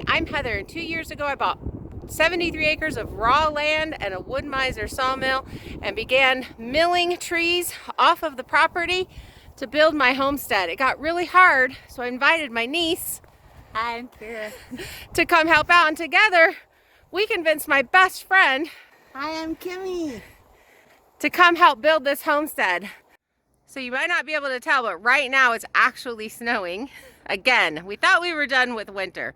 Hi, I'm Heather, and 2 years ago I bought 73 acres of raw land and a wood miser sawmill and began milling trees off of the property to build my homestead. It got really hard, so I invited my niece, Hi, I'm Kira. to come help out, and together we convinced my best friend, Hi, I'm Kimmy. to come help build this homestead. So you might not be able to tell, but right now it's actually snowing. Again, we thought we were done with winter.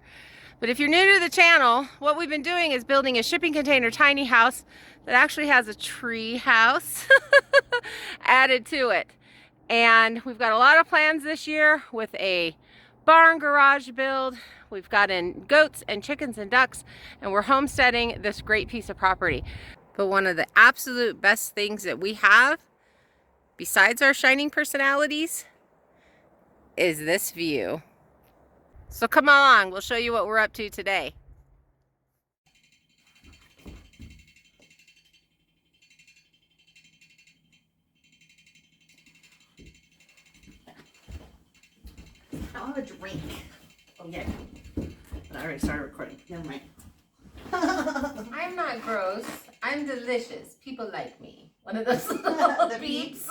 But if you're new to the channel, what we've been doing is building a shipping container tiny house that actually has a tree house added to it. And we've got a lot of plans this year with a barn garage build. We've got in goats and chickens and ducks, and we're homesteading this great piece of property. But one of the absolute best things that we have, besides our shining personalities, is this view. So come along, we'll show you what we're up to today. I'll have a drink. Oh, yeah. But I already started recording. Never mind. I'm not gross. I'm delicious. People like me. One of those little beeps.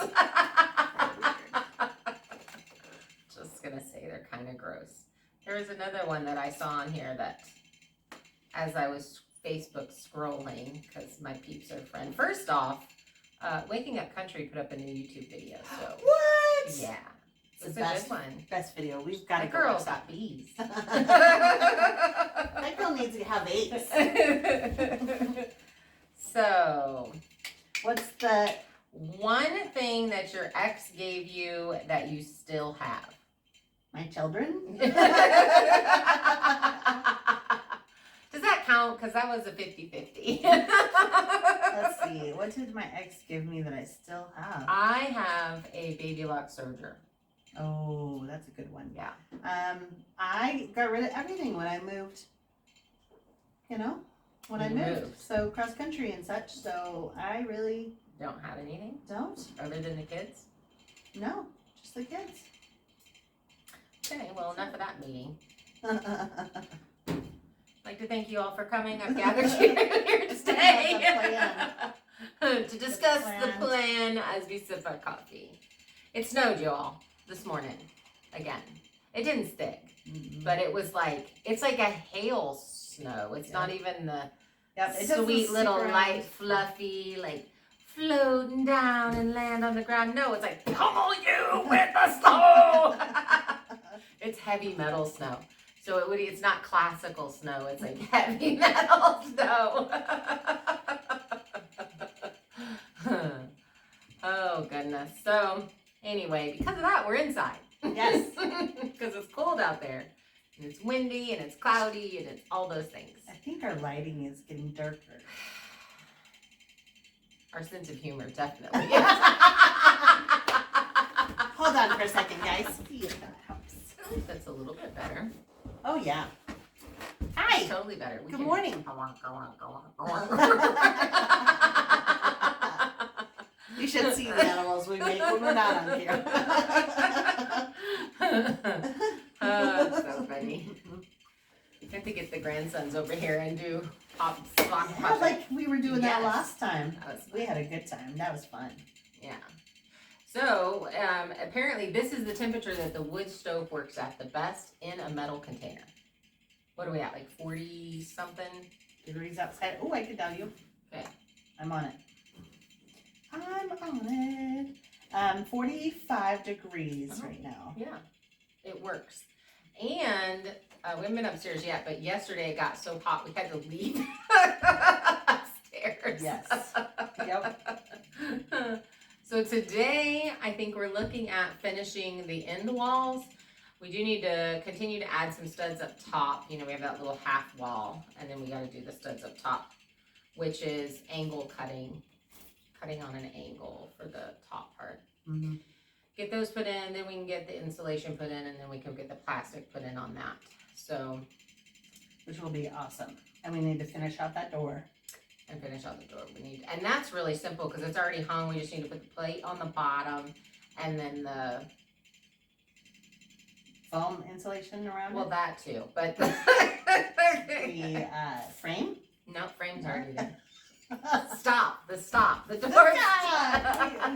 Just gonna say they're kind of gross. There was another one that I saw on here that, as I was Facebook scrolling, because my peeps are friend. First off, Waking Up Country put up a new YouTube video. So What? yeah, It's it's the a best good one. Best video. We've got to The go. girl's watch got bees. that girl needs to have AIDS. So, What's the one thing that your ex gave you that you still have? my children? Does that count? Because that was a 50-50. Let's see. What did my ex give me that I still have? I have a baby lock serger. Oh, that's a good one. Yeah. I got rid of everything when I moved. You know, when I You moved. moved. So cross country and such. So I really Don't have anything don't. other than the kids? No, just the kids. Okay, well, enough of that meeting. I'd like to thank you all for coming. I've gathered you here today to discuss the plan as we sip our coffee. It snowed, y'all, this morning again. It didn't stick, but it was like, it's like a hail snow. It's not even the sweet little light, fluffy, like floating down and land on the ground. No, it's like, pummel you with the snow. It's heavy metal snow. So it's not classical snow. It's like heavy metal snow. Oh, goodness. So, anyway, because of that, we're inside. Yes. Because it's cold out there. And it's windy, and it's cloudy, and it's all those things. I think our lighting is getting darker. Our sense of humor, definitely. Hold on for a second, guys. See if that helps. I think that's a little bit better. Oh, yeah. Hi. Totally better. Good morning. You should see the animals we make when we're not on here. Oh, that's so funny. You have to get the grandsons over here and do Yeah, like we were doing that Yes. last time. That was We had a good time. That was fun. Yeah. So, apparently this is the temperature that the wood stove works at the best in a metal container. What are we at, like 40 something? Degrees outside. Oh, I could tell you. Okay. I'm on it. I'm on it. 45 degrees right now. Yeah, it works. And we haven't been upstairs yet, but yesterday it got so hot we had to leave upstairs. Yes. Yep. So today, I think we're looking at finishing the end walls. We do need to continue to add some studs up top. You know, we have that little half wall, and then we got to do the studs up top, which is angle cutting on an angle for the top part. Mm-hmm. Get those put in, then we can get the insulation put in, and then we can get the plastic put in on that. So, Which will be awesome. And we need to finish out that door. and finish out the door. And that's really simple because it's already hung. We just need to put the plate on the bottom, and then the Foam insulation around Well, it? that too, but the frame? No, frame's already there. Stop. The doors.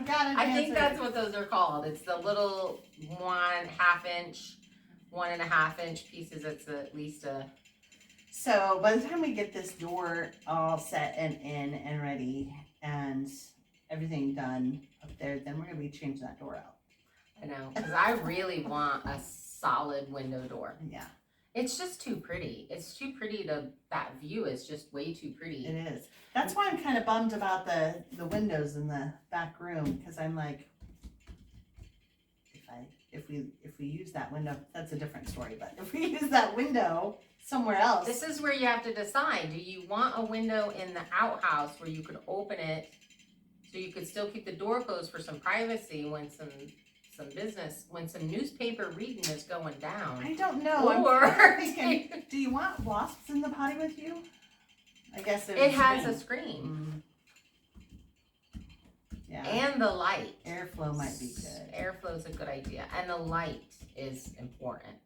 I think that's what those are called. It's the little 1/2 inch, 1.5 inch pieces. It's at least a. So by the time we get this door all set and in and ready and everything done up there, then we're gonna be changing that door out. I know, because I really want a solid window door. Yeah. It's just too pretty. It's too pretty that view is just way too pretty. It is. That's why I'm kind of bummed about the windows in the back room, because I'm like, if we use that window, that's a different story. But if we use that window somewhere else, this is where you have to decide: do you want a window in the outhouse where you could open it, so you could still keep the door closed for some privacy when some business, when some newspaper reading is going down? I don't know. Or I'm thinking, do you want wasps in the potty with you? I guess it has a screen. Yeah. And the light. Airflow might be good. Airflow is a good idea, and the light is important.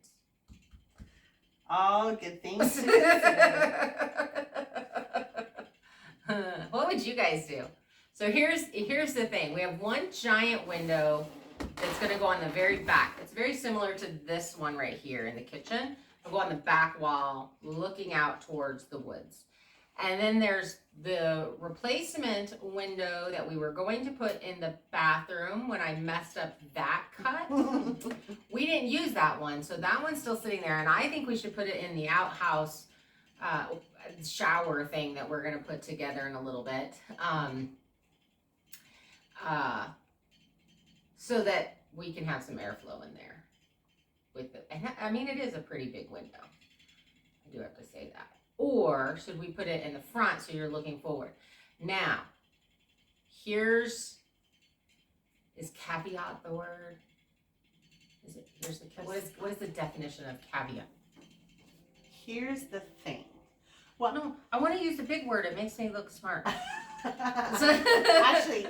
All good things to consider. What would you guys do? So here's the thing. We have one giant window that's going to go on the very back. It's very similar to this one right here in the kitchen. It'll go on the back wall looking out towards the woods. And then there's the replacement window that we were going to put in the bathroom when I messed up that cut. We didn't use that one, so that one's still sitting there. And I think we should put it in the outhouse shower thing that we're going to put together in a little bit. So that we can have some airflow in there. And I mean, it is a pretty big window. I do have to say that. Or should we put it in the front so you're looking forward? Now, is caveat the word? What is the definition of caveat? Here's the thing. Well, no, I want to use the big word. It makes me look smart. Actually,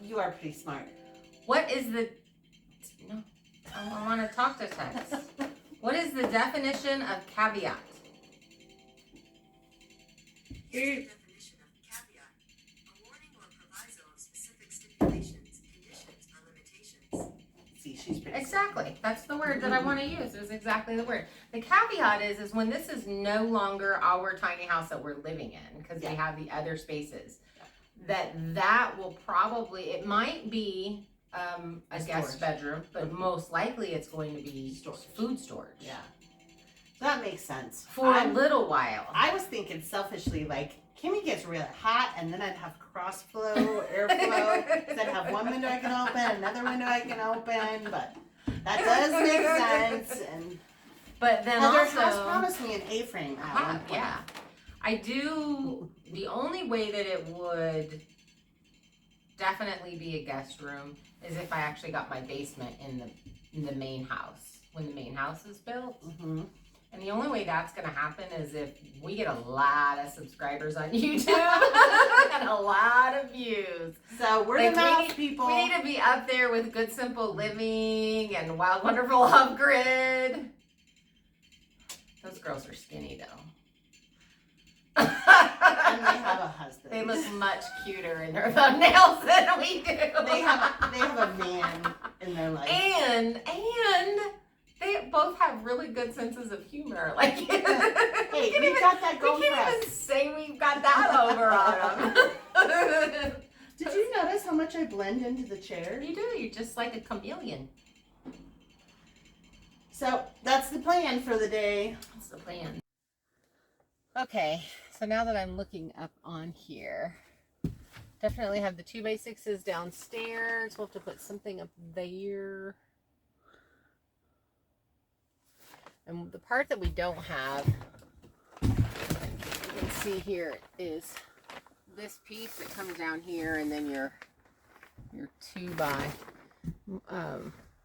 you are pretty smart. What is the? No, I want to talk to text. What is the definition of caveat? Here's the definition of caveat: a warning or proviso of specific stipulations, conditions, or limitations. See, she's pretty Exactly. That's the word that I want to use. It was exactly the word. The caveat is when this is no longer our tiny house that we're living in, because we have the other spaces. That will probably, it might be a guest bedroom, but most likely it's going to be food storage. Yeah. That makes sense. For a little while. I was thinking selfishly, like, Kimmy gets really hot, and then I'd have cross flow, airflow. So I'd have one window I can open, another window I can open, but that does make sense. But then Heather also, has promised me an A-frame. yeah. I do, the only way that it would definitely be a guest room is if I actually got my basement in the main house, when the main house is built. Mm-hmm. And the only way that's going to happen is if we get a lot of subscribers on YouTube and a lot of views. So we're the mouse people. We need to be up there with Good Simple Living and Wild Wonderful Off Grid. Those girls are skinny though. And they have a husband. They look much cuter in their thumbnails than we do. They have a man in their life. And they both have really good senses of humor. Like, hey, we got that going for us. We can't even say we've got that over on them. Did you notice how much I blend into the chair? You do. You're just like a chameleon. So that's the plan for the day. That's the plan. Okay, so now that I'm looking up on here, definitely have the 2x6s downstairs. We'll have to put something up there. And the part that we don't have, you can see here, is this piece that comes down here, and then your 2x.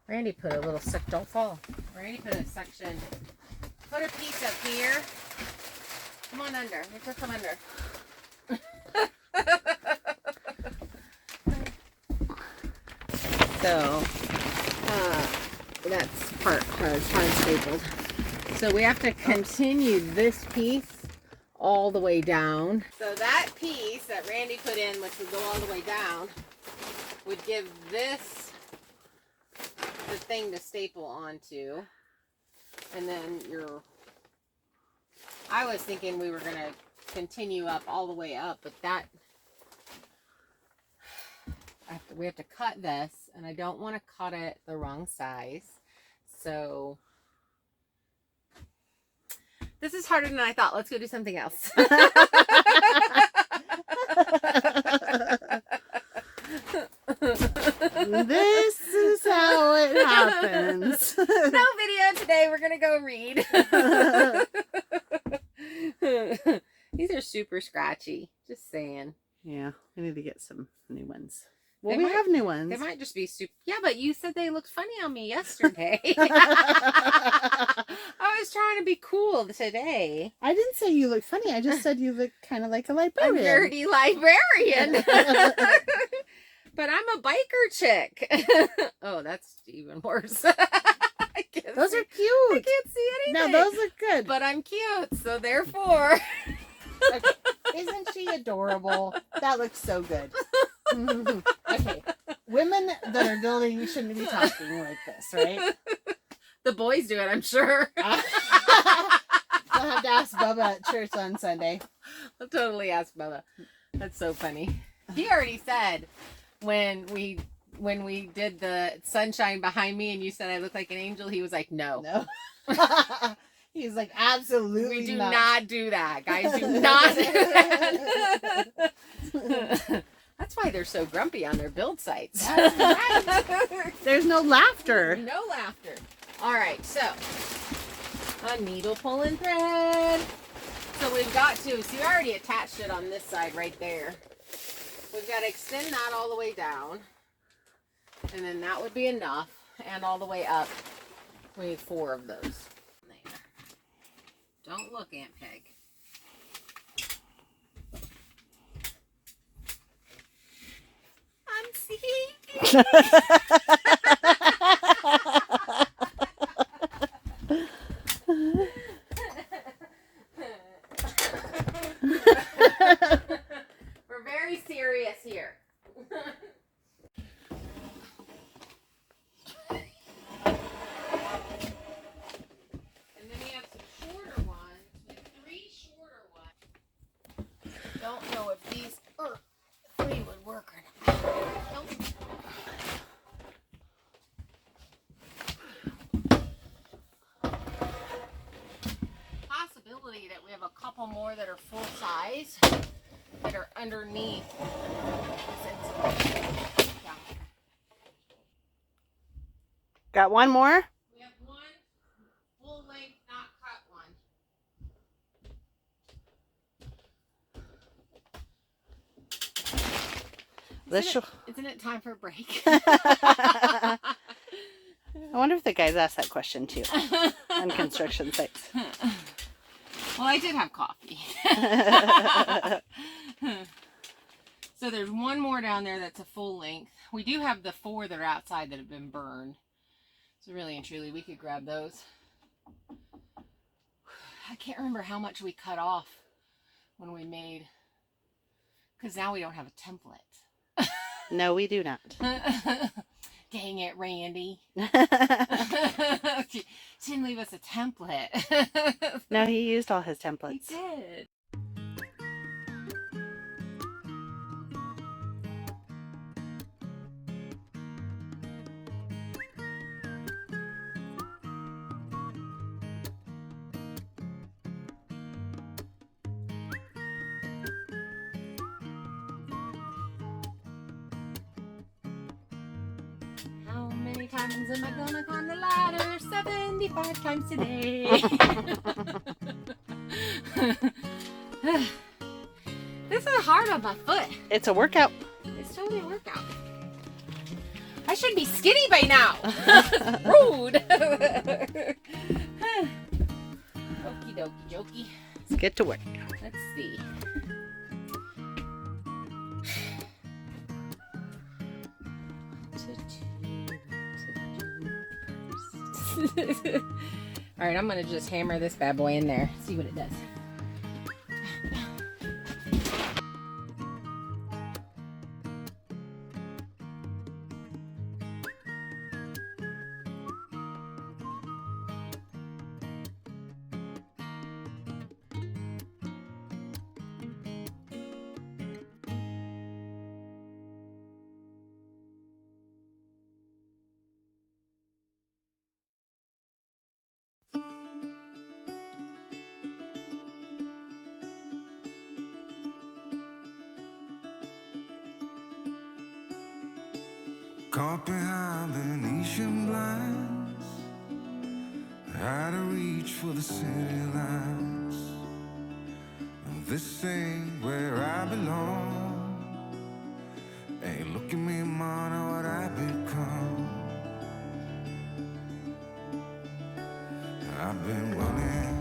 Randy put a little section. Don't fall. Randy put a section. Put a piece up here. Come on under. You have to come under. So that's hard stapled. So we have to continue this piece all the way down. So that piece that Randy put in, which would go all the way down, would give this the thing to staple onto. And then I was thinking we were going to continue up all the way up, but that, we have to cut this, and I don't want to cut it the wrong size. So this is harder than I thought. Let's go do something else. This is how it happens. No video today. We're going to go read. These are super scratchy. Just saying. Yeah, we need to get some new ones. Well, They we might- have new ones. They might just be super. Yeah, but you said they looked funny on me yesterday. I was trying to be cool today. I didn't say you look funny. I just said you look kind of like a A librarian. nerdy librarian. But I'm a biker chick. Oh, that's even worse. I can't Those see- are I cute. can't see anything. No, those look good. But I'm cute, so therefore. Isn't she adorable? That looks so good. Okay. Women that are building shouldn't be talking like this, right? The boys do it, I'm sure. I'll have to ask Bubba at church on Sunday. I'll totally ask Bella. That's so funny. He already said when we did the sunshine behind me and you said I look like an angel, he was like, no. No. He's like, absolutely We do not. not do that. Guys, do not do that. That's why they're so grumpy on their build sites. That's right. There's no laughter. No laughter. All right, so a needle pulling thread. So we've got to, see, we already attached it on this side right there. We've got to extend that all the way down. And then that would be enough. And all the way up. We need 4 of those. There. Don't look, Aunt Peg. I'm seeing. We're very serious here. And then we have some shorter ones. We have 3 shorter ones. Don't know if these 3 would work or not. Nope. Possibility that we have a couple more that are full size that are underneath. Got one more? We have one full length, not cut one. Isn't it time for a break? I wonder if the guys asked that question too on construction sites. Well, I did have coffee. So there's one more down there that's a full length. We do have the 4 that are outside that have been burned. So really and truly, we could grab those. I can't remember how much we cut off when we made, because now we don't have a template. No, we do not. Dang it, Randy. She didn't leave us a template. No, he used all his He templates. did. How many times am I gonna climb the ladder? 75 times today. This is hard on my foot. It's a workout. It's totally a workout. I should be skinny by now. Rude. Okie dokie jokey. Let's get to work. Let's see. All right, I'm gonna just hammer this bad boy in there. See what it does. caught behind Venetian blinds. Had to reach for the city lights. This ain't where I belong. Hey, look at me, man, what I've become. I've been running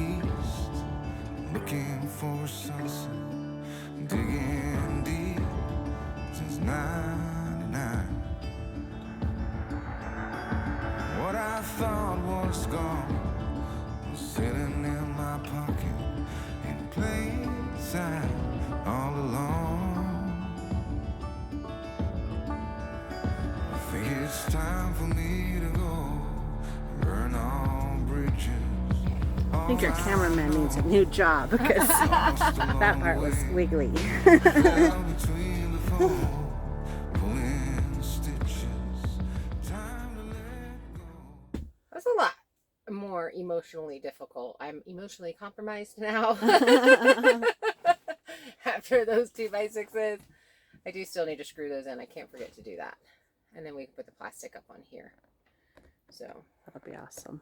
east, looking for a sunset, digging deep since '99. What I thought was gone was sitting in my pocket in plain sight all along. I think it's time for me to go burn all bridges. I think your cameraman needs a new job because that part was wiggly. Between the foam, pulling stitches. Time to let go. That's a lot more emotionally difficult. I'm emotionally compromised now. After those 2x6s. I do still need to screw those in. I can't forget to do that. And then we can put the plastic up on here. So That'll be awesome.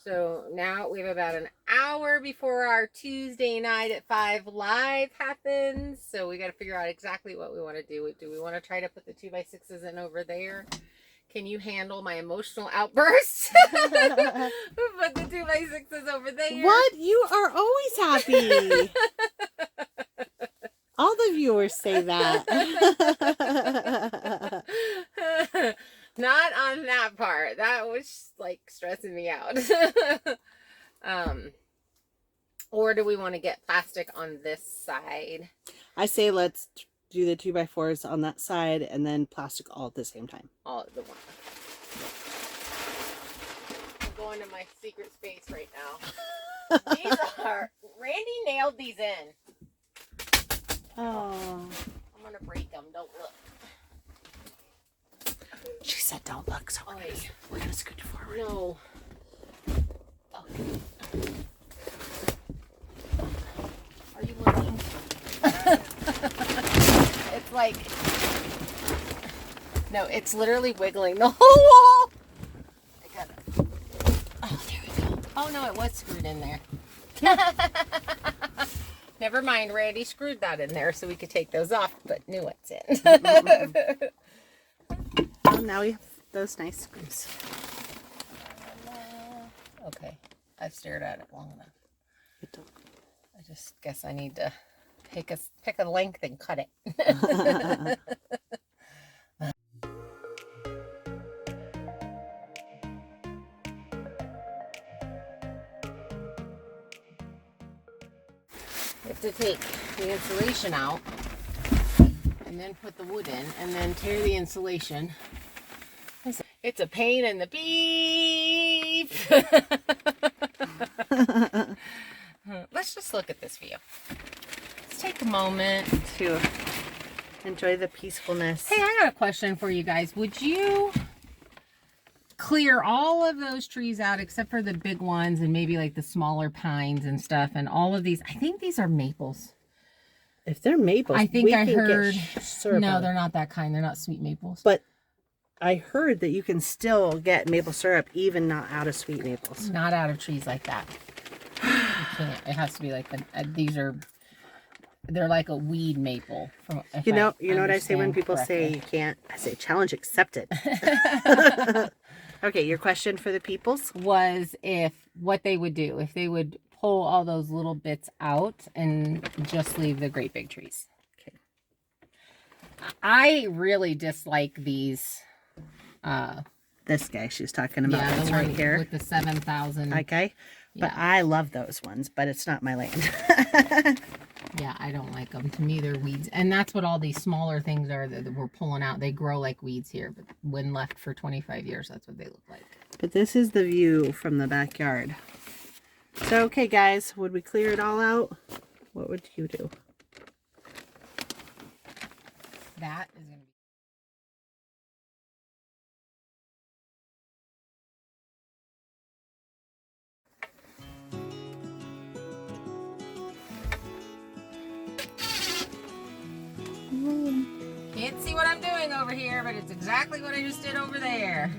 So now we have about an hour before our Tuesday night at 5 live happens. So we got to figure out exactly what we want to do. Do we want to try to put the 2x6s in over there? Can you handle my emotional outbursts? Put the 2x6s over there. What? You are always happy. All the viewers say that. Not on that part. That was like stressing me out. Or do we want to get plastic on this side? I say let's do the 2x4s on that side and then plastic all at the same time. All at the one. I'm going to my secret space right now. These are, Randy nailed these in. Oh. I'm going to break them. Don't look. She said don't look, so we're gonna scoot forward. No. Okay. Are you looking? It's like, no, it's literally wiggling the whole wall. I got it. Oh, there we go. Oh no, it was screwed in there. Never mind, Randy screwed that in there so we could take those off, but new one's in. Well, now we have those nice screws. Okay, I've stared at it long enough. I just guess I need to pick a length and cut it. You have to take the insulation out and then put the wood in and then tear the insulation. It's a pain in the beep. Let's just look at this view. Let's take a moment To enjoy the peacefulness. Hey, I got a question for you guys. Would you clear all of those trees out except for the big ones and maybe like the smaller pines and stuff and all of these? I think these are maples. If they're maples, I think I heard. syrup No, out. they're not that kind. They're not sweet maples. But I heard that you can still get maple syrup even not out of sweet maples. Not out of trees like that. You can't. It has to be like these are. They're like a weed maple. You know what I say when people say you can't? I say challenge accepted. Okay, your question for the peoples was if what they would do if they would pull all those little bits out and just leave the great big trees. Okay. I really dislike these. This guy she's talking about. Yeah, That's the right one here. with the 7,000. Okay. But Yeah. I love those ones, but it's not my land. Yeah, I don't like them. To me, they're weeds. And that's what all these smaller things are that we're pulling out. They grow like weeds here, but when left for 25 years, that's what they look like. But this is the view from the backyard. So, okay, guys, would we clear it all out? What would you do? That is going to be... Can't see what I'm doing over here, but it's exactly what I just did over there.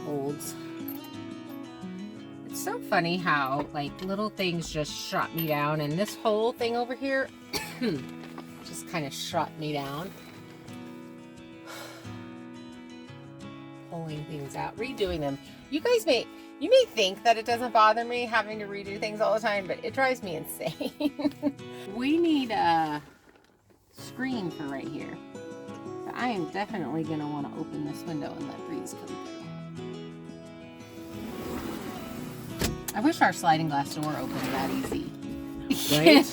Holds. It's so funny how like little things just shut me down, and this whole thing over here just kind of shut me down. Pulling things out, redoing them. You may think that it doesn't bother me having to redo things all the time, but it drives me insane. We need a screen for right here. So I am definitely going to want to open this window and let breeze come through. I wish our sliding glass door opened that easy. Right?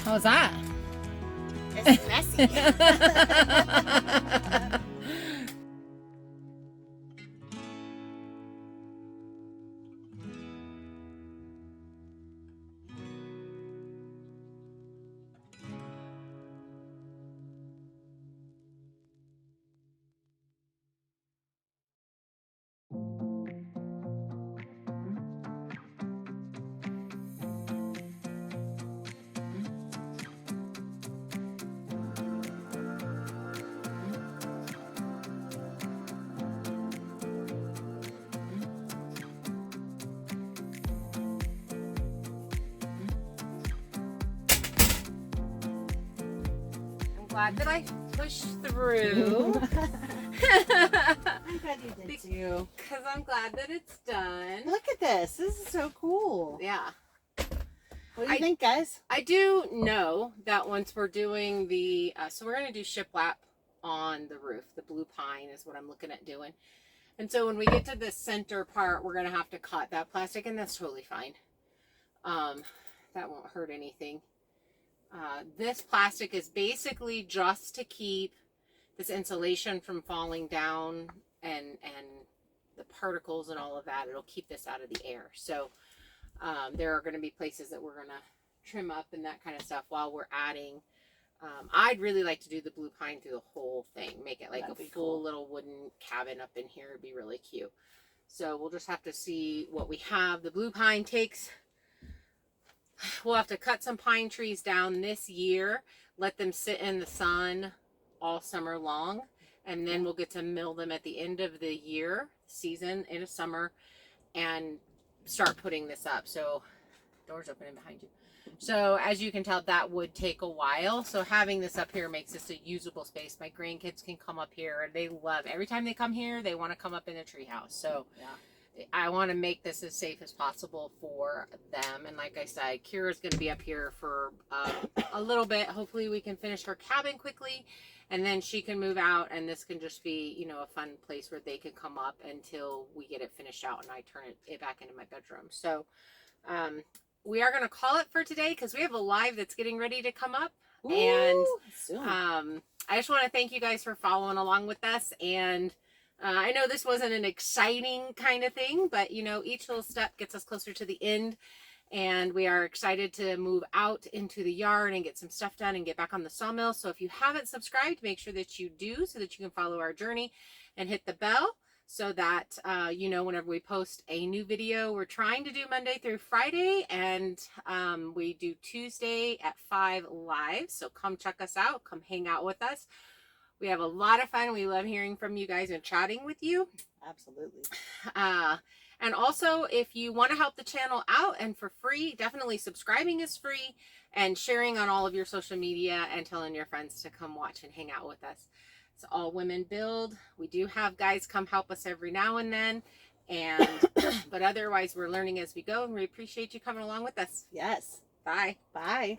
How's that? It's messy. Glad that I pushed through. I'm glad you did too. Because I'm glad that it's done. Look at this. This is so cool. Yeah. What do you think, guys? I do know that once we're doing the, so we're going to do shiplap on the roof. The blue pine is what I'm looking at doing. And so when we get to the center part, we're going to have to cut that plastic, and that's totally fine. That won't hurt anything. This plastic is basically just to keep this insulation from falling down and the particles and all of that. It'll keep this out of the air. So there are going to be places that we're going to trim up and that kind of stuff while we're adding. I'd really like to do the blue pine through the whole thing. Make it like a full little wooden cabin up in here. It'd be really cute. So we'll just have to see what we have. The blue pine takes... We'll have to cut some pine trees down this year, let them sit in the sun all summer long, and then we'll get to mill them at the end of the year, season, in the summer, and start putting this up. So, doors opening behind you. So as you can tell, that would take a while. So having this up here makes this a usable space. My grandkids can come up here, and they love, every time they come here, they want to come up in the treehouse. So Yeah. I want to make this as safe as possible for them. And like I said, Kira's going to be up here for a little bit. Hopefully we can finish her cabin quickly, and then she can move out, and this can just be, you know, a fun place where they can come up until we get it finished out and I turn it back into my bedroom. So we are going to call it for today because we have a live that's getting ready to come up. Ooh, And soon. I just want to thank you guys for following along with us. And I know this wasn't an exciting kind of thing, but you know, each little step gets us closer to the end. And we are excited to move out into the yard and get some stuff done and get back on the sawmill. So if you haven't subscribed, make sure that you do so that you can follow our journey and hit the bell so that you know whenever we post a new video. We're trying to do Monday through Friday, and we do Tuesday at 5 live. So come check us out. Come hang out with us. We have a lot of fun. We love hearing from you guys and chatting with you. Absolutely. And also, if you want to help the channel out and for free, definitely subscribing is free, and sharing on all of your social media and telling your friends to come watch and hang out with us. It's All Women Build. We do have guys come help us every now and then, and but otherwise we're learning as we go, and we appreciate you coming along with us. Yes. Bye. Bye.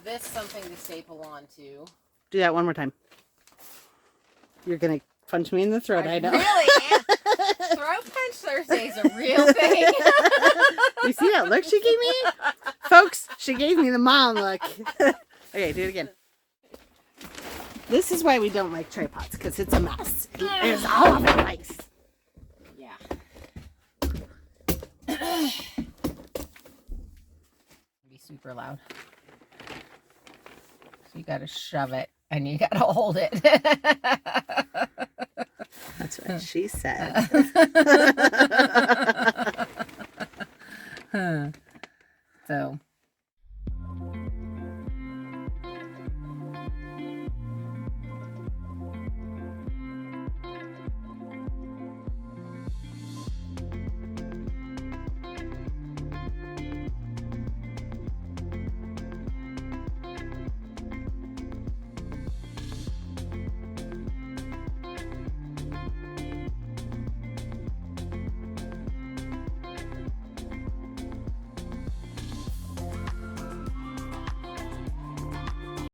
This something to staple onto. Do that one more time. You're gonna punch me in the throat. I know. Really am. Throat punch Thursday is a real thing. You see that look she gave me? Folks, she gave me the mom look. Okay, do it again. This is why we don't like tripods, because it's a mess. There's all over the place. Yeah. Be super loud. So you gotta shove it and you gotta hold it. That's what she said. So